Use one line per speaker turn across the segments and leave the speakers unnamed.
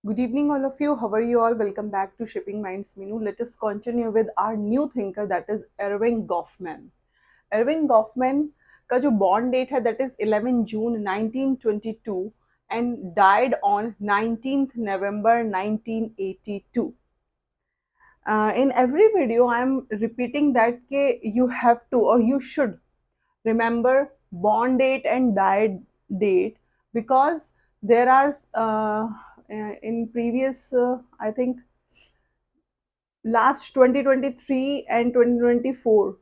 Good evening, all of you. How are you all? Welcome back to Shipping Minds Menu. Let us continue with our new thinker, that is Erving Goffman. Erving Goffman का जो born date है that is 11 June 1922 and died on 19th November 1982. In every video, I am repeating that you have to or you should remember born date and died date because there are in previous I think last 2023 and 2024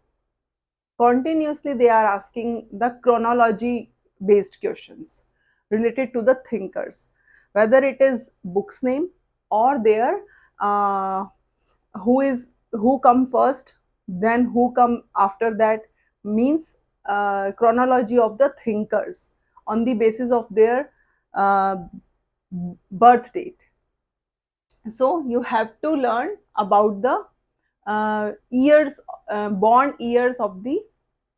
continuously they are asking the chronology based questions related to the thinkers, whether it is book's name or their uh, who come first, then who come after that, means chronology of the thinkers on the basis of their uh, birth date. So you have to learn about the years, born years of the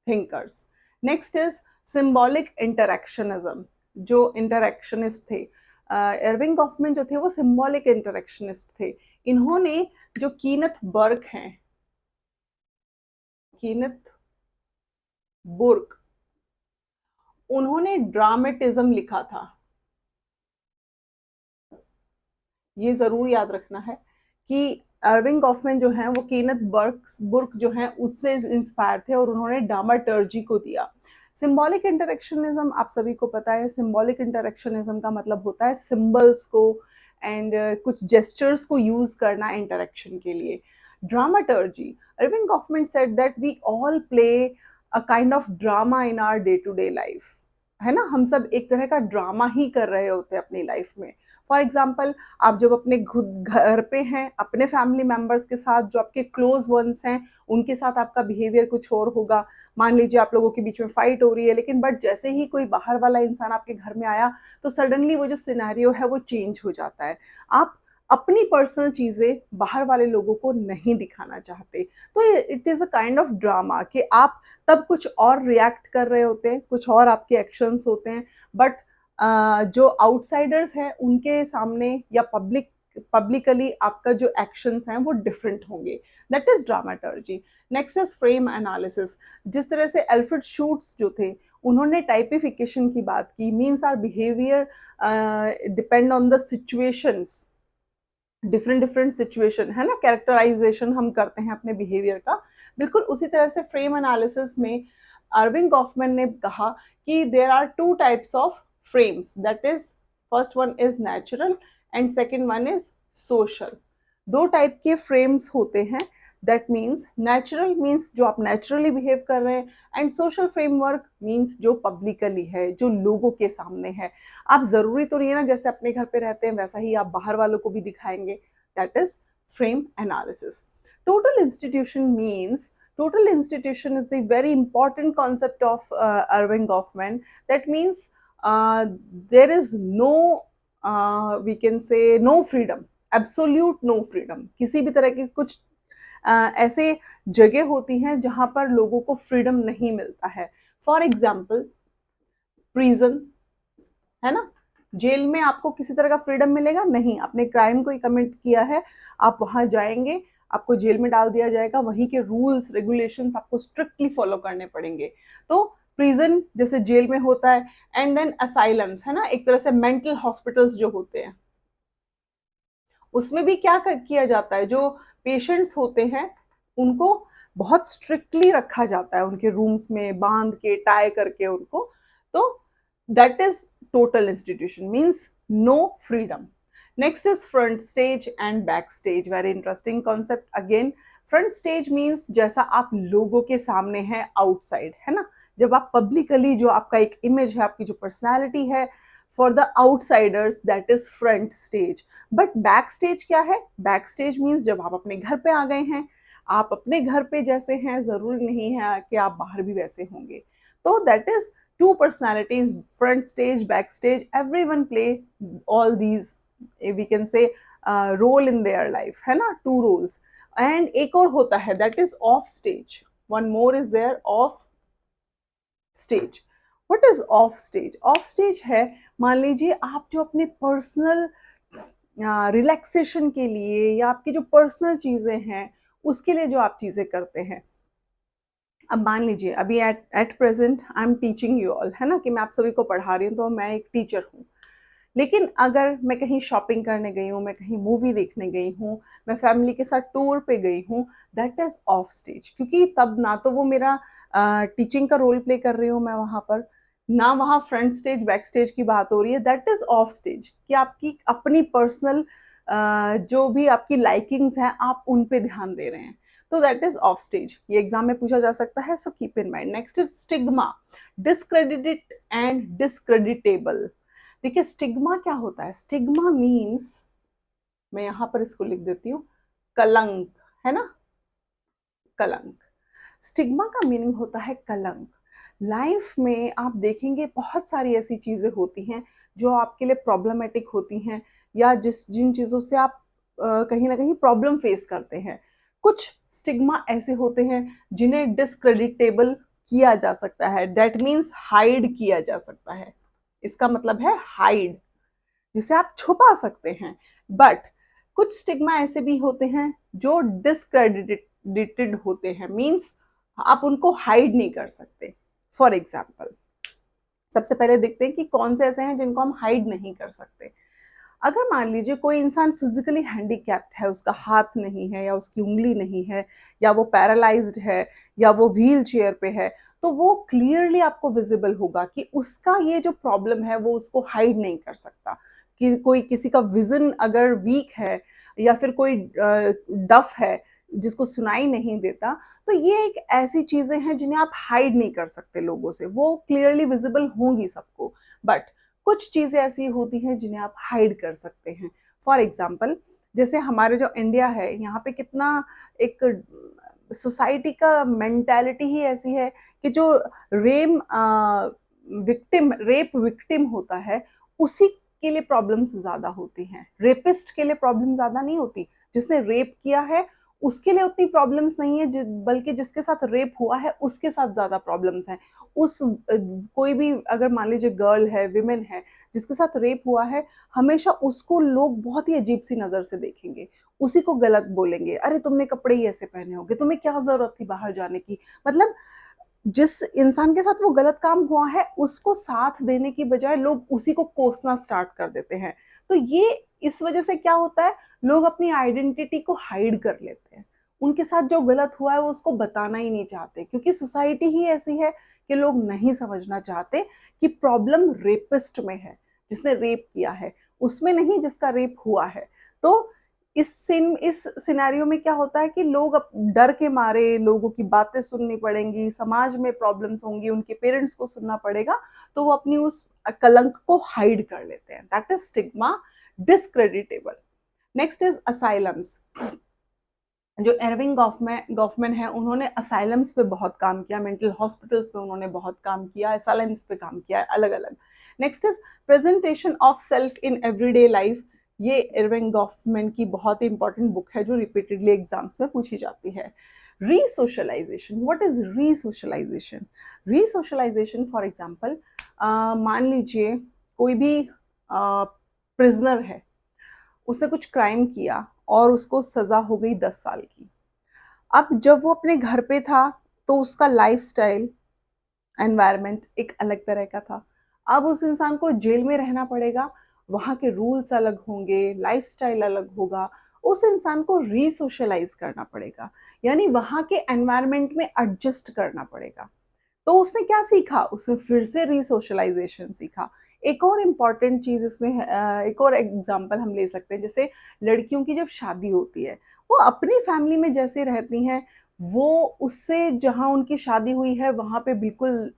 thinkers. Next is symbolic interactionism. जो interactionist थे, एर्विंग Goffman जो थे वो symbolic interactionist थे. इन्होंने जो कीनथ बर्ग हैं, कीनथ बुर्ग, उन्होंने ड्रामेटिज्म लिखा था. ये जरूर याद रखना है कि एर्विंग गॉफमैन जो हैं वो कीनथ बुर्ग जो हैं उससे इंस्पायर थे और उन्होंने ड्रामाटर्जी को दिया. सिंबॉलिक इंटरेक्शनिज्म आप सभी को पता है. सिंबॉलिक इंटरेक्शनिज्म का मतलब होता है सिंबल्स को एंड कुछ जेस्चर्स को यूज करना इंटरेक्शन के लिए. Dramaturgy, Erving Goffman said that we all play a kind of drama in our day to day life. है ना, हम सब एक तरह का ड्रामा ही कर रहे होते हैं अपनी लाइफ में. फॉर एग्जाम्पल, आप जब अपने खुद घर पे हैं अपने फैमिली मेंबर्स के साथ, जो आपके क्लोज वंस हैं उनके साथ आपका बिहेवियर कुछ और होगा. मान लीजिए आप लोगों के बीच में फाइट हो रही है, लेकिन बट जैसे ही कोई बाहर वाला इंसान आपके घर में आया तो सडनली वो जो सिनेरियो है वो चेंज हो जाता है. आप अपनी पर्सनल चीजें बाहर वाले लोगों को नहीं दिखाना चाहते. तो it is a kind of drama कि आप तब कुछ और रिएक्ट कर रहे होते हैं, कुछ और आपके एक्शंस होते हैं, बट जो आउटसाइडर्स हैं उनके सामने या पब्लिकली आपका जो एक्शंस हैं वो डिफरेंट होंगे. That is dramaturgy. Next is frame analysis. जिस तरह से अल्फ्रेड शूट्स जो थे उन्होंने टाइपिफिकेशन की बात की, means are behaviour depend on the situations. Different situation है ना, कैरेक्टराइजेशन हम करते हैं अपने बिहेवियर का. बिल्कुल उसी तरह से फ्रेम एनालिसिस में एर्विंग गॉफमैन ने कहा कि there are two types of frames, that is first one is natural and second one is social. दो टाइप के फ्रेम्स होते हैं. दैट मीन्स नेचुरल मीन्स जो आप नेचुरली बिहेव कर रहे हैं, एंड सोशल फ्रेमवर्क मीन्स जो पब्लिकली है, जो लोगों के सामने है. आप जरूरी तो नहीं है ना जैसे अपने घर पे रहते हैं वैसा ही आप बाहर वालों को भी दिखाएंगे. That is frame analysis. Total institution means, total institution is the very important concept of Erving Goffman. That means there is no we can say no freedom, absolute no freedom. किसी भी तरह की कुछ ऐसे जगह होती हैं जहां पर लोगों को फ्रीडम नहीं मिलता है. फॉर एग्जाम्पल प्रिजन, है ना, जेल में आपको किसी तरह का फ्रीडम मिलेगा नहीं. आपने क्राइम को कमिट किया है, आप वहां जाएंगे, आपको जेल में डाल दिया जाएगा, वहीं के रूल्स रेगुलेशंस आपको स्ट्रिक्टली फॉलो करने पड़ेंगे. तो प्रिजन जैसे जेल में होता है, एंड देन असाइलम्स, है ना, एक तरह से मेंटल हॉस्पिटल्स जो होते हैं, उसमें भी क्या किया जाता है, जो पेशेंट्स होते हैं उनको बहुत स्ट्रिक्टली रखा जाता है, उनके रूम्स में बांध के टाई करके उनको. तो that is total institution, means no freedom. Next is front stage and back stage. Very interesting concept again. Front stage means जैसा आप लोगों के सामने है आउटसाइड, है ना, जब आप पब्लिकली जो आपका एक इमेज है, आपकी जो पर्सनैलिटी है, for the outsiders that is front stage. But back stage क्या है? बैक स्टेज मीन्स जब आप अपने घर पे आ गए हैं, आप अपने घर पे जैसे हैं जरूरी नहीं है कि आप बाहर भी वैसे होंगे. तो that is two personalities, front stage, backstage. Everyone play all these, we can say, role in their life, है ना, two roles. And एक और होता है that is off stage. One more is there, off stage. What is off stage? Off stage है, मान लीजिए आप जो अपने पर्सनल रिलैक्सेशन के लिए या आपकी जो पर्सनल चीज़ें हैं, उसके लिए जो आप चीज़ें करते हैं। अब मान लीजिए अभी at at present I am teaching you all, है ना? कि मैं आप सभी को पढ़ा रही हूँ, तो मैं एक टीचर हूँ। लेकिन अगर मैं कहीं शॉपिंग करने गई हूँ, मैं कहीं मूवी देखने गई हूँ, मैं फैमिली के साथ टूर पे गई हूँ, दैट इज़ ऑफ स्टेज, क्योंकि तब ना तो वो मेरा टीचिंग का रोल प्ले कर रही हूँ मैं वहाँ पर, ना वहाँ फ्रंट स्टेज, बैक स्टेज की बात हो रही है, दैट इज़ ऑफ स्टेज कि आपकी अपनी पर्सनल जो भी आपकी लाइकिंग्स हैं, आप उन पे ध्यान दे रहे हैं। तो दैट इज़ ऑफ स्टेज। ये एग्ज़ाम में पूछा जा सकता है, so keep in mind. Next is stigma, discredited and discreditable. देखिए स्टिग्मा क्या होता है? स्टिग्मा मीन्स, मैं यहाँ पर इसको लिख देती हूँ, कलंक, है ना? कलंक। स्टिग्मा का मीनिंग होता है कलंक। लाइफ में आप देखेंगे बहुत सारी ऐसी चीज़ें होती हैं जो आपके लिए प्रॉब्लमेटिक होती हैं, या जिन चीज़ों से आप कहीं ना कहीं प्रॉब्लम फेस करते हैं। कुछ स्टिग्मा ऐसे होते हैं जिन्हें डिस्क्रेडिटेबल किया जा सकता है, दैट मीन्स हाइड किया जा सकता है। इसका मतलब है हाइड, जिसे आप छुपा सकते हैं। बट कुछ स्टिग्मा ऐसे भी होते हैं जो डिस्क्रेडिटेड होते हैं, मीन्स आप उनको हाइड नहीं कर सकते। फॉर एग्जाम्पल, सबसे पहले देखते हैं कि कौन से ऐसे हैं जिनको हम हाइड नहीं कर सकते। अगर मान लीजिए कोई इंसान फिजिकली हैंडीकैप्ड है, उसका हाथ नहीं है या उसकी उंगली नहीं है, या वो पैरालाइज्ड है, या वो व्हील चेयर पे है, तो वो क्लियरली आपको विजिबल होगा कि उसका ये जो प्रॉब्लम है वो उसको हाइड नहीं कर सकता। कि कोई किसी का विजन अगर वीक है, या फिर कोई डफ है जिसको सुनाई नहीं देता, तो ये एक ऐसी चीजें हैं जिन्हें आप हाइड नहीं कर सकते लोगों से, वो क्लियरली विजिबल होंगी सबको। बट कुछ चीजें ऐसी होती हैं जिन्हें आप हाइड कर सकते हैं। फॉर एग्जाम्पल, जैसे हमारे जो इंडिया है, यहाँ पे कितना एक सोसाइटी का मेंटालिटी ही ऐसी है कि जो रेप विक्टिम होता है, उसी के लिए प्रॉब्लम्स ज्यादा होती हैं। रेपिस्ट के लिए प्रॉब्लम ज्यादा नहीं होती, जिसने रेप किया है उसके लिए उतनी प्रॉब्लम्स नहीं है, बल्कि जिसके साथ रेप हुआ है उसके साथ ज्यादा प्रॉब्लम्स हैं। कोई भी अगर मान लीजिए गर्ल है, विमेन है, जिसके साथ रेप हुआ है, हमेशा उसको लोग बहुत ही अजीब सी नजर से देखेंगे, उसी को गलत बोलेंगे, अरे तुमने कपड़े ही ऐसे पहने होंगे, तुम्हें क्या जरूरत थी बाहर जाने की। मतलब जिस इंसान के साथ वो गलत काम हुआ है उसको साथ देने की बजाय लोग उसी को कोसना स्टार्ट कर देते हैं। तो ये इस वजह से क्या होता है, लोग अपनी आइडेंटिटी को हाइड कर लेते हैं। उनके साथ जो गलत हुआ है वो उसको बताना ही नहीं चाहते, क्योंकि सोसाइटी ही ऐसी है कि लोग नहीं समझना चाहते कि प्रॉब्लम रेपिस्ट में है, जिसने रेप किया है, उसमें नहीं जिसका रेप हुआ है। तो इस सिनेरियो में क्या होता है कि लोग डर के मारे, लोगों की बातें सुननी पड़ेंगी, समाज में प्रॉब्लम्स होंगी, उनके पेरेंट्स को सुनना पड़ेगा, तो वो अपनी उस कलंक को हाइड कर लेते हैं। That is stigma, discreditable. Next is asylums. जो एरविंग गॉफमैन है, उन्होंने असाइलम्स पे बहुत काम किया, मेंटल हॉस्पिटल्स पे उन्होंने बहुत काम किया, असाइलम्स पे काम किया अलग अलग। Next is presentation of self in everyday life. ये एरविंग गॉफमैन की बहुत ही इंपॉर्टेंट बुक है जो रिपीटेडली एग्जाम्स में पूछी जाती है। रीसोशलाइजेशन, व्हाट इज रीसोशलाइजेशन? रीसोशलाइजेशन फॉर एग्जाम्पल, मान लीजिए कोई भी प्रिजनर है, उसने कुछ क्राइम किया और उसको सजा हो गई 10 साल की। अब जब वो अपने घर पे था तो उसका लाइफस्टाइल, एनवायरनमेंट एक अलग तरह का था। अब उस इंसान को जेल में रहना पड़ेगा, वहाँ के रूल्स अलग होंगे, लाइफस्टाइल अलग होगा, उस इंसान को रीसोशलाइज करना पड़ेगा, यानी वहाँ के एनवायरनमेंट में एडजस्ट करना पड़ेगा। तो उसने क्या सीखा? उसने फिर से रीसोशलाइजेशन सीखा। एक और इम्पॉर्टेंट चीज इसमें एक और एग्जांपल हम ले सकते हैं, जैसे लड़कियों की जब शादी होती है, वो अपनी फैमिली में जैसे रहती हैं, वो उससे जहाँ उनकी शादी हुई है वहाँ पे बिल्कुल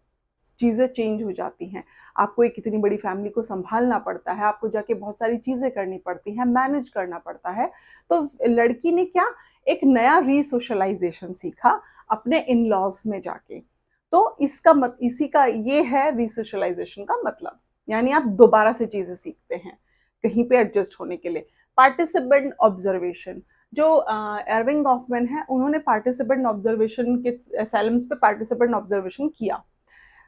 चीज़ें चेंज हो जाती हैं। आपको एक इतनी बड़ी फैमिली को संभालना पड़ता है, आपको जाके बहुत सारी चीज़ें करनी पड़ती हैं, मैनेज करना पड़ता है। तो लड़की ने क्या, एक नया रीसोशलाइजेशन सीखा अपने इन लॉज में जाके। तो इसी का ये है रीसोशलाइजेशन का मतलब, यानी आप दोबारा से चीजें सीखते हैं कहीं पे एडजस्ट होने के लिए। पार्टिसिपेंट ऑब्जर्वेशन, जो एरविंग गॉफमैन है, उन्होंने पार्टिसिपेंट ऑब्जर्वेशन के असाइलम्स पे पार्टिसिपेंट ऑब्जर्वेशन किया।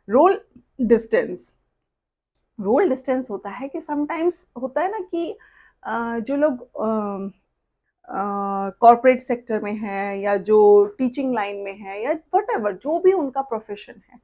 रोल डिस्टेंस, रोल डिस्टेंस होता है कि समटाइम्स होता है ना कि जो लोग कॉर्पोरेट सेक्टर में है या जो टीचिंग लाइन में है या व्हाटएवर जो भी उनका प्रोफेशन है,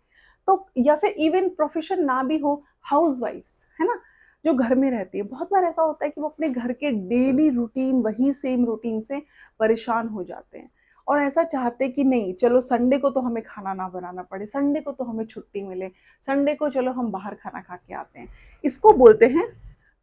तो या फिर इवन प्रोफेशन ना भी हो, हाउसवाइफ्स है ना, जो घर में रहती है, बहुत बार ऐसा होता है कि वो अपने घर के डेली रूटीन, वही सेम रूटीन से परेशान हो जाते हैं और ऐसा चाहते कि नहीं चलो संडे को तो हमें खाना ना बनाना पड़े, संडे को तो हमें छुट्टी मिले, संडे को चलो हम बाहर खाना खा के आते हैं। इसको बोलते हैं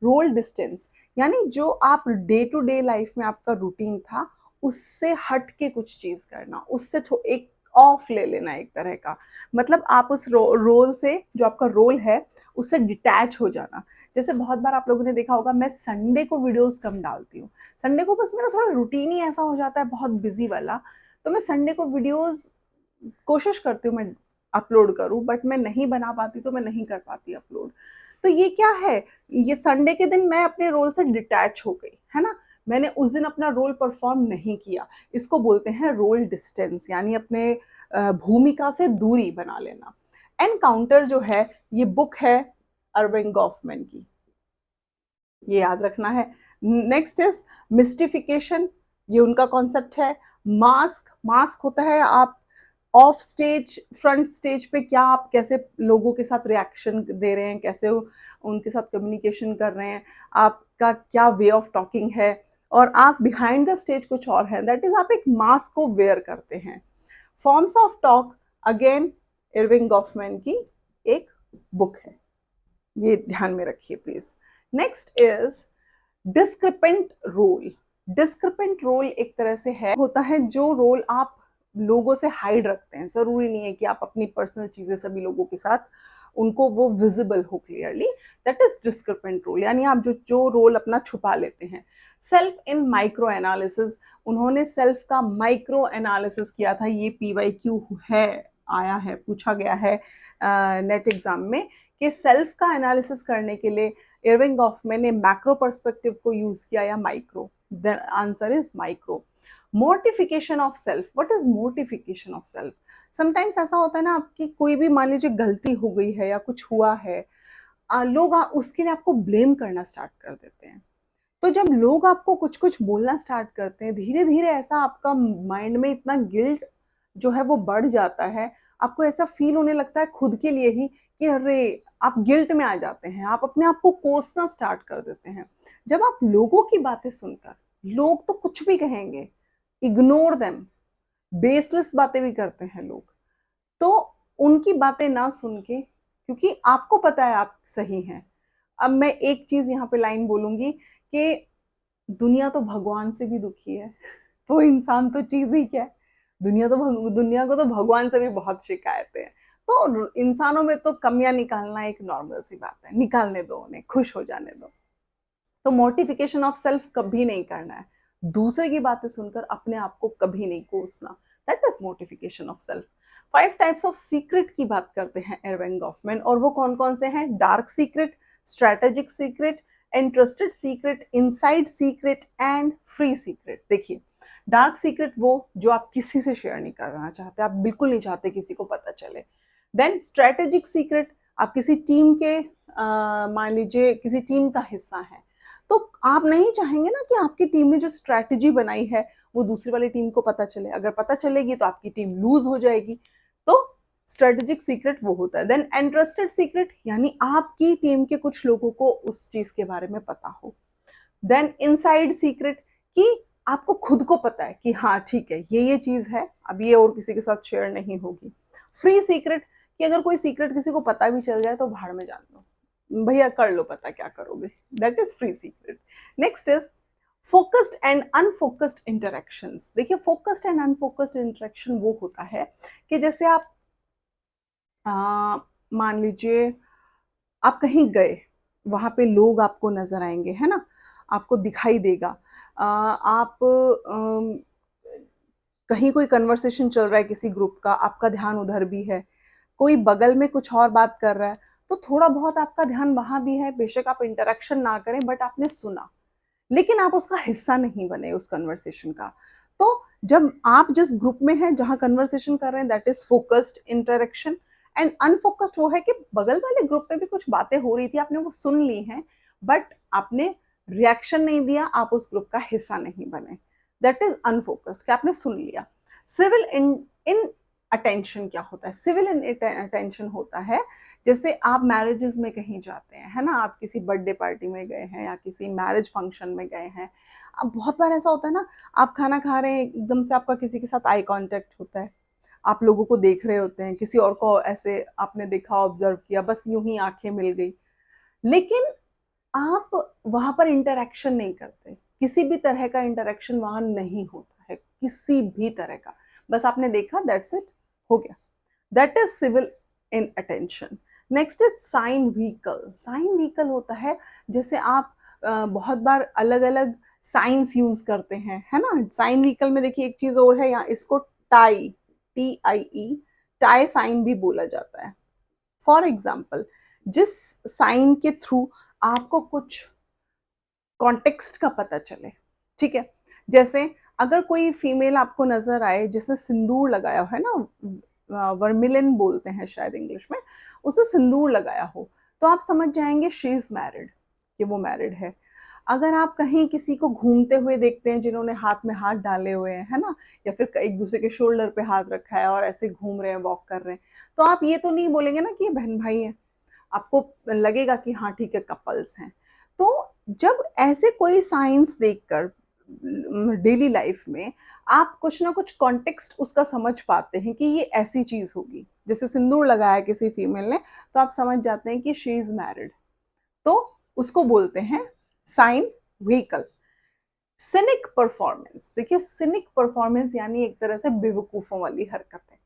रोल डिस्टेंस, यानी जो आप डे टू डे लाइफ में आपका रूटीन था उससे हट के कुछ चीज करना, उससे एक ऑफ ले लेना एक तरह का, मतलब आप उस रोल से, जो आपका रोल है उससे डिटैच हो जाना। जैसे बहुत बार आप लोगों ने देखा होगा, मैं संडे को वीडियोस कम डालती हूँ, संडे को बस मेरा थोड़ा रूटीन ही ऐसा हो जाता है बहुत बिजी वाला, तो मैं संडे को वीडियोस कोशिश करती हूँ मैं अपलोड करूँ, बट मैं नहीं बना पाती तो मैं नहीं कर पाती अपलोड। तो ये क्या है, ये संडे के दिन मैं अपने रोल से डिटैच हो गई है ना, मैंने उस दिन अपना रोल परफॉर्म नहीं किया। इसको बोलते हैं रोल डिस्टेंस, यानी अपने भूमिका से दूरी बना लेना। एनकाउंटर जो है ये बुक है अरविंद गॉफमैन की, ये याद रखना है। नेक्स्ट इज मिस्टिफिकेशन, ये उनका कॉन्सेप्ट है। मास्क, मास्क होता है आप ऑफ स्टेज, फ्रंट स्टेज पे क्या आप कैसे लोगों के साथ रिएक्शन दे रहे हैं, कैसे उनके साथ कम्युनिकेशन कर रहे हैं, आपका क्या वे ऑफ टॉकिंग है, और आप बिहाइंड द स्टेज कुछ और है, दैट इज आप एक मास्क को वेयर करते हैं। Forms of talk, again Erving Goffman की एक बुक है, ये ध्यान में रखिए please. Next is discrepant role. Discrepant role एक तरह से है, होता है जो रोल आप लोगों से हाइड रखते हैं, जरूरी नहीं है कि आप अपनी पर्सनल चीजें सभी लोगों के साथ उनको वो विजिबल हो clearly, that is discrepant role, यानी आप जो रोल अपना छुपा लेते हैं। सेल्फ इन माइक्रो एनालिसिस, उन्होंने सेल्फ का माइक्रो एनालिसिस किया था, ये PYQ है, आया है, पूछा गया है नेट एग्जाम में कि सेल्फ का एनालिसिस करने के लिए इरविंग गॉफमैन ने मैक्रो पर्सपेक्टिव को यूज किया या micro, the answer is micro. Mortification of self, what is mortification of self? Sometimes ऐसा होता है ना, आपकी कोई भी मान लीजिए गलती हो गई है या कुछ हुआ है, लोग उसके लिए आपको ब्लेम करना स्टार्ट कर देते हैं। तो जब लोग आपको कुछ कुछ बोलना स्टार्ट करते हैं, धीरे धीरे ऐसा आपका माइंड में इतना गिल्ट जो है वो बढ़ जाता है, आपको ऐसा फील होने लगता है खुद के लिए ही कि अरे, आप गिल्ट में आ जाते हैं, आप अपने आप को कोसना स्टार्ट कर देते हैं। जब आप लोगों की बातें सुनकर, लोग तो कुछ भी कहेंगे, इग्नोर देम, बेसलेस बातें भी करते हैं लोग, तो उनकी बातें ना सुन के, क्योंकि आपको पता है आप सही हैं। अब मैं एक चीज यहाँ पे लाइन बोलूंगी कि दुनिया तो भगवान से भी दुखी है, तो इंसान तो चीज ही क्या है, दुनिया को तो भगवान से भी बहुत शिकायतें हैं, तो इंसानों में तो कमियां निकालना एक नॉर्मल सी बात है, निकालने दो उन्हें, खुश हो जाने दो। तो मोर्टिफिकेशन ऑफ सेल्फ कभी नहीं करना है, दूसरे की बातें सुनकर अपने आप को कभी नहीं कोसना, that is mortification of self. 5 types of secret की बात करते हैं इरविंग गॉफमैन, और वो कौन कौन से हैं? Dark secret, strategic secret, interested secret, inside secret and free secret. देखिए, डार्क सीक्रेट वो जो आप किसी से शेयर नहीं करना चाहते, आप बिल्कुल नहीं चाहते किसी को पता चले। देन स्ट्रेटेजिक सीक्रेट, आप किसी टीम के मान लीजिए किसी टीम का हिस्सा है, तो आप नहीं चाहेंगे ना कि आपकी टीम ने जो स्ट्रैटेजी बनाई है वो दूसरी वाली टीम को पता चले, अगर पता चलेगी तो आपकी टीम लूज हो जाएगी। तो स्ट्रेटेजिक सीक्रेट वो होता है। देन इंटरेस्टेड सीक्रेट, यानी आपकी टीम के कुछ लोगों को उस चीज के बारे में पता हो। देन इनसाइड सीक्रेट, कि आपको खुद को पता है कि हाँ ठीक है, ये चीज है, अब ये और किसी के साथ शेयर नहीं होगी। फ्री सीक्रेट, कि अगर कोई सीक्रेट किसी को पता भी चल जाए तो भाड़ में जान दो भैया, कर लो पता क्या करोगे, that is free secret. Next is focused and unfocused interactions. देखिए, फोकस्ड एंड अनफोकस्ड इंटरेक्शन वो होता है कि जैसे आप मान लीजिए आप कहीं गए, वहां पे लोग आपको नजर आएंगे, है ना, आपको दिखाई देगा, आप कहीं कोई कन्वर्सेशन चल रहा है किसी ग्रुप का, आपका ध्यान उधर भी है, कोई बगल में कुछ और बात कर रहा है, तो थोड़ा बहुत आपका ध्यान वहां भी है, बेशक आप इंटरेक्शन ना करें बट आपने सुना, लेकिन आप उसका हिस्सा नहीं बने उस कन्वर्सेशन का। तो जब आप जिस ग्रुप में हैं जहां कन्वर्सेशन कर रहे हैं, that is focused interaction. And unfocused वो है कि बगल वाले ग्रुप में भी कुछ बातें हो रही थी, आपने वो सुन ली हैं, बट आपने रिएक्शन नहीं दिया, आप उस ग्रुप का हिस्सा नहीं बने, दैट इज अनफोकस्ड, कि आपने सुन लिया। सिविल इन अटेंशन क्या होता है? सिविल इन अटेंशन होता है जैसे आप मैरिजेस में कहीं जाते हैं, है ना, आप किसी बर्थडे पार्टी में गए हैं या किसी मैरिज फंक्शन में गए हैं। अब बहुत बार ऐसा होता है ना, आप खाना खा रहे हैं, एकदम से आपका किसी के साथ आई कांटेक्ट होता है, आप लोगों को देख रहे होते हैं, किसी और को ऐसे आपने देखा, ऑब्जर्व किया, बस यूं ही आंखें मिल गई, लेकिन आप वहां पर इंटरेक्शन नहीं करते, किसी भी तरह का इंटरेक्शन वहां नहीं होता है, किसी भी तरह का, बस आपने देखा, दैट्स इट, हो गया, that is civil in attention. Next is sign vehicle. Sign vehicle होता है जैसे आप बहुत बार अलग अलग साइंस यूज करते हैं, है ना। साइन व्हीकल में देखिए एक चीज और है, यहाँ इसको टाई, TIE, टाई साइन भी बोला जाता है। फॉर एग्जाम्पल, जिस साइन के थ्रू आपको कुछ कॉन्टेक्स्ट का पता चले, ठीक है, जैसे अगर कोई फीमेल आपको नजर आए जिसने सिंदूर लगाया है ना, वर्मिलिन बोलते हैं शायद इंग्लिश में, उसने सिंदूर लगाया हो, तो आप समझ जाएंगे शी इज मैरिड, कि वो मैरिड है। अगर आप कहीं किसी को घूमते हुए देखते हैं जिन्होंने हाथ में हाथ डाले हुए हैं, है ना, या फिर एक दूसरे के शोल्डर पे हाथ रखा है और ऐसे घूम रहे हैं, वॉक कर रहे हैं, तो आप ये तो नहीं बोलेंगे ना कि ये बहन भाई है, आपको लगेगा कि हाँ ठीक है, कपल्स हैं। तो जब ऐसे कोई साइंस देखकर डेली लाइफ में आप कुछ ना कुछ कॉन्टेक्स्ट उसका समझ पाते हैं कि ये ऐसी चीज होगी, जैसे सिंदूर लगाया किसी फीमेल ने, तो आप समझ जाते हैं कि शी इज मैरिड, तो उसको बोलते हैं साइन व्हीकल। सिनिक परफॉर्मेंस, देखिए सिनिक परफॉर्मेंस यानी एक तरह से बेवकूफों वाली हरकत है।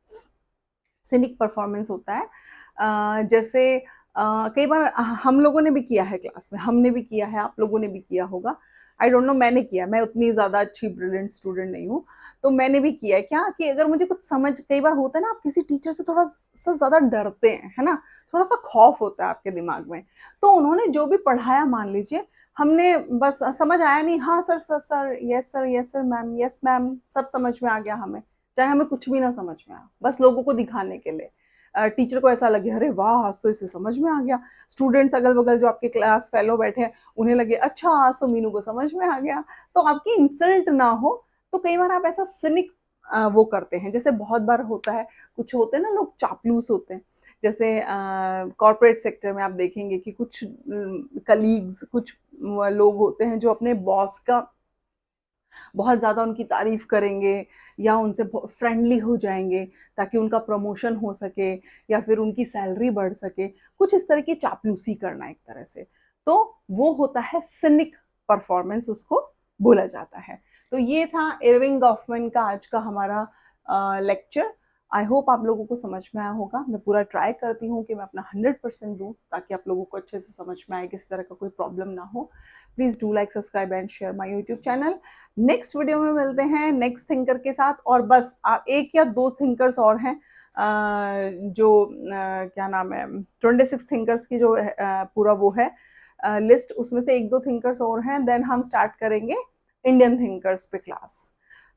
सिनिक परफॉर्मेंस होता है जैसे कई बार हम लोगों ने भी किया है, क्लास में हमने भी किया है, आप लोगों ने भी किया होगा, आई डोंट नो, मैंने किया, मैं उतनी ज्यादा अच्छी ब्रिलियंट स्टूडेंट नहीं हूँ, तो मैंने भी किया है क्या, कि अगर मुझे कुछ समझ, कई बार होता है ना, आप किसी टीचर से थोड़ा सा ज्यादा डरते हैं, है ना, थोड़ा सा खौफ होता है आपके दिमाग में, तो उन्होंने जो भी पढ़ाया, मान लीजिए हमने बस समझ आया नहीं, हाँ sir sir sir, yes sir ma'am, yes ma'am, सब समझ में आ गया हमें, चाहे हमें कुछ भी ना समझ में आया, बस लोगों को दिखाने के लिए, टीचर को ऐसा लगे अरे वाह आज तो इसे समझ में आ गया, स्टूडेंट्स अगल बगल जो आपके क्लास फेलो बैठे हैं उन्हें लगे अच्छा आज तो मीनू को समझ में आ गया, तो आपकी इंसल्ट ना हो, तो कई बार आप ऐसा सिनिक वो करते हैं, जैसे बहुत बार होता है, कुछ होते हैं ना लोग चापलूस होते हैं, जैसे कॉर्पोरेट सेक्टर में आप देखेंगे कि कुछ कलीग्स, कुछ लोग होते हैं जो अपने बॉस का बहुत ज़्यादा उनकी तारीफ करेंगे या उनसे फ्रेंडली हो जाएंगे ताकि उनका प्रमोशन हो सके या फिर उनकी सैलरी बढ़ सके, कुछ इस तरह की चापलूसी करना एक तरह से, तो वो होता है सिनिक परफॉर्मेंस, उसको बोला जाता है। तो ये था इरविंग गॉफमैन का आज का हमारा लेक्चर। आई होप आप लोगों को समझ में आया होगा, मैं पूरा ट्राई करती हूँ कि मैं अपना 100% दूँ ताकि आप लोगों को अच्छे से समझ में आए, किसी तरह का कोई प्रॉब्लम ना हो। Please do like, subscribe and share my YouTube channel. Next video में मिलते हैं नेक्स्ट थिंकर के साथ, और बस एक या दो थिंकर्स और हैं जो क्या नाम है, 26 थिंकर्स की जो पूरा वो है लिस्ट, उसमें से एक दो थिंकर्स और हैं, देन हम स्टार्ट करेंगे इंडियन थिंकर्स पे क्लास।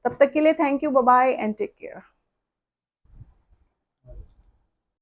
तब तक के लिए thank you, bye bye and take care.